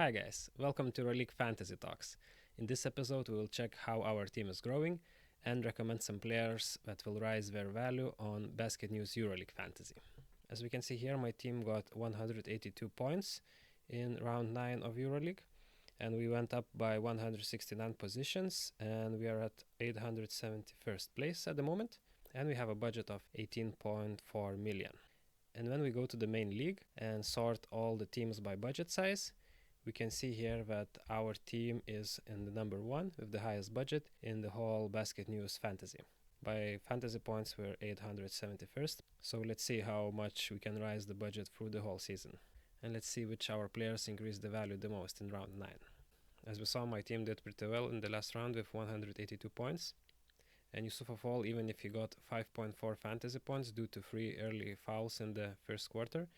Hi guys, welcome to EuroLeague Fantasy Talks. In this episode we will check how our team is growing and recommend some players that will rise their value on BasketNews EuroLeague Fantasy. As we can see here, my team got 182 points in round 9 of EuroLeague, and we went up by 169 positions, and we are at 871st place at the moment, and we have a budget of 18.4 million. And when we go to the main league and sort all the teams by budget size, we can see here that our team is in the number 1 with the highest budget in the whole BasketNews Fantasy. By fantasy points, we're 871st, so let's see how much we can rise the budget through the whole season. And let's see which our players increase the value the most in round 9. As we saw, my team did pretty well in the last round with 182 points. And Yusufafall, even if he got 5.4 fantasy points due to 3 early fouls in the first quarter,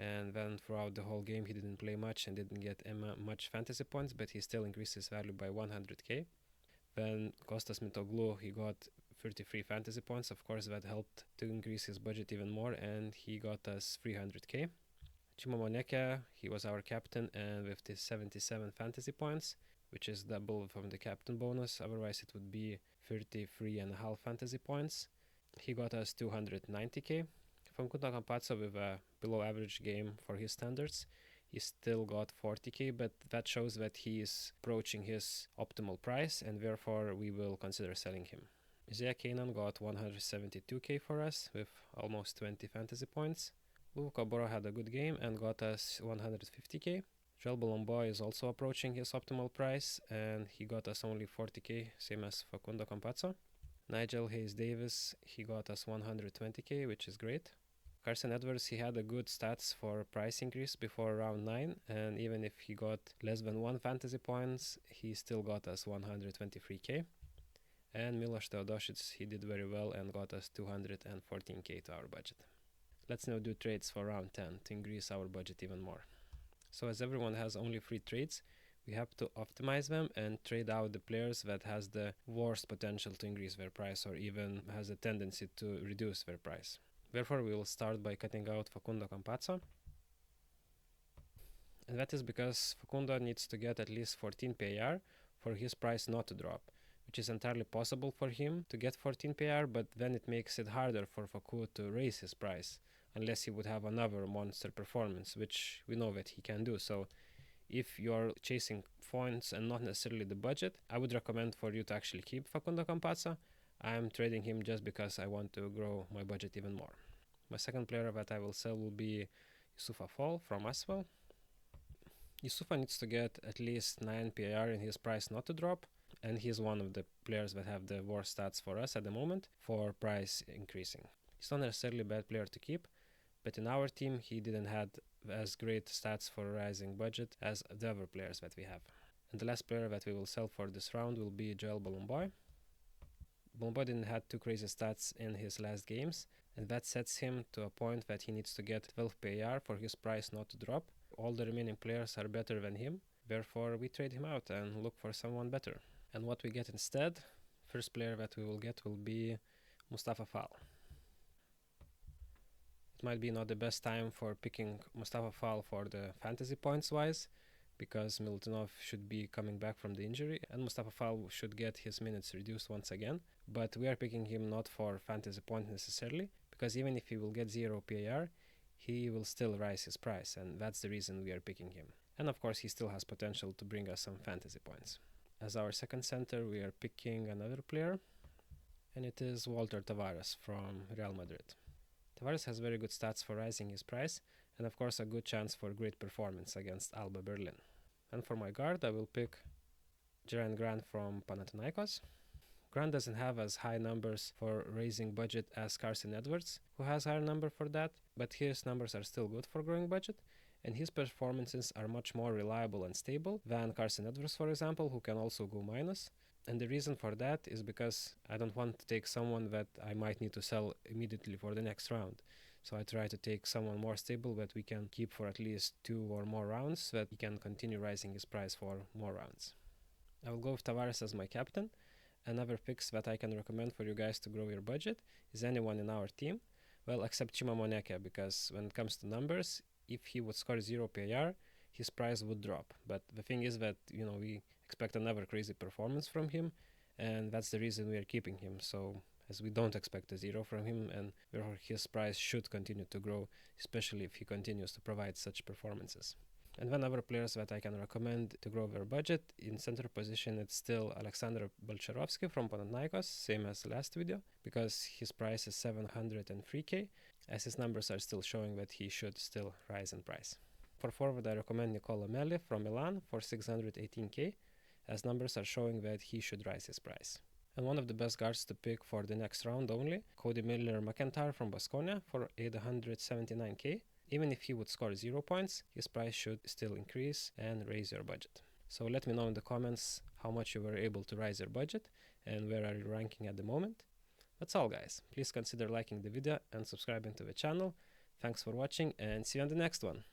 and then throughout the whole game he didn't play much and didn't get much fantasy points, but he still increased his value by 100k. Then Kostas Mitoglu, he got 33 fantasy points. Of course, that helped to increase his budget even more, and he got us 300k. Chima Moneke, he was our captain, and with his 77 fantasy points, which is double from the captain bonus, otherwise it would be 33.5 fantasy points. He got us 290k. From Facundo Campazzo, with a below average game for his standards, he still got 40k, but that shows that he is approaching his optimal price, and therefore we will consider selling him. Isaiah Kanan got 172k for us with almost 20 fantasy points. Luvo Kaboro had a good game and got us 150k. Joel Bolomboy is also approaching his optimal price, and he got us only 40k, same as Facundo Campazzo. Nigel Hayes-Davis, he got us 120k, which is great. Carson Edwards, he had a good stats for price increase before round 9, and even if he got less than 1 fantasy points, he still got us 123k. And Milos Teodosic, he did very well and got us 214k to our budget. Let's now do trades for round 10 to increase our budget even more. So as everyone has only 3 trades, we have to optimize them and trade out the players that has the worst potential to increase their price or even has a tendency to reduce their price. Therefore, we will start by cutting out Facundo Campazzo. And that is because Facundo needs to get at least 14 PAR for his price not to drop, which is entirely possible for him to get 14 PAR, but then it makes it harder for Facu to raise his price, unless he would have another monster performance, which we know that he can do. So if you're chasing points and not necessarily the budget, I would recommend for you to actually keep Facundo Campazzo. I'm trading him just because I want to grow my budget even more. My second player that I will sell will be Yusufafall from Aswell. Yusufa needs to get at least 9 PAR in his price not to drop, and he's one of the players that have the worst stats for us at the moment for price increasing. He's not necessarily a bad player to keep, but in our team he didn't have as great stats for rising budget as the other players that we have. And the last player that we will sell for this round will be Joel Bolomboy. Bolomboy didn't have too crazy stats in his last games, and that sets him to a point that he needs to get 12 PAR for his price not to drop. All the remaining players are better than him, therefore we trade him out and look for someone better. And what we get instead, first player that we will get will be Mustafa Fall. It might be not the best time for picking Mustafa Fall for the fantasy points wise, because Milutinov should be coming back from the injury and Mustafa Fall should get his minutes reduced once again. But we are picking him not for fantasy points necessarily, because even if he will get 0 PAR, he will still rise his price, and that's the reason we are picking him. And of course he still has potential to bring us some fantasy points. As our second center, we are picking another player, and it is Walter Tavares from Real Madrid. Tavares has very good stats for rising his price, and of course a good chance for great performance against Alba Berlin. And for my guard, I will pick Jaren Grant from Panathinaikos. Grant doesn't have as high numbers for raising budget as Carson Edwards, who has higher number for that, but his numbers are still good for growing budget, and his performances are much more reliable and stable than Carson Edwards, for example, who can also go minus. And the reason for that is because I don't want to take someone that I might need to sell immediately for the next round. So I try to take someone more stable that we can keep for at least 2 or more rounds, so that he can continue rising his price for more rounds. I will go with Tavares as my captain. Another picks that I can recommend for you guys to grow your budget is anyone in our team. Well, except Chima Moneke, because when it comes to numbers, if he would score 0 PAR, his price would drop. But the thing is that, we expect another crazy performance from him, and that's the reason we are keeping him. So as we don't expect a zero from him, and therefore his price should continue to grow, especially if he continues to provide such performances. And then other players that I can recommend to grow their budget, in center position it's still Alexander Bolcharovsky from Panathinaikos, same as last video, because his price is 703k, as his numbers are still showing that he should still rise in price. For forward, I recommend Nicola Melli from Milan for 618k, as numbers are showing that he should rise his price. And one of the best guards to pick for the next round only, Cody Miller-McIntyre from Baskonia for 879k. Even if he would score 0 points, his price should still increase and raise your budget. So let me know in the comments how much you were able to rise your budget and where are you ranking at the moment. That's all, guys. Please consider liking the video and subscribing to the channel. Thanks for watching and see you on the next one.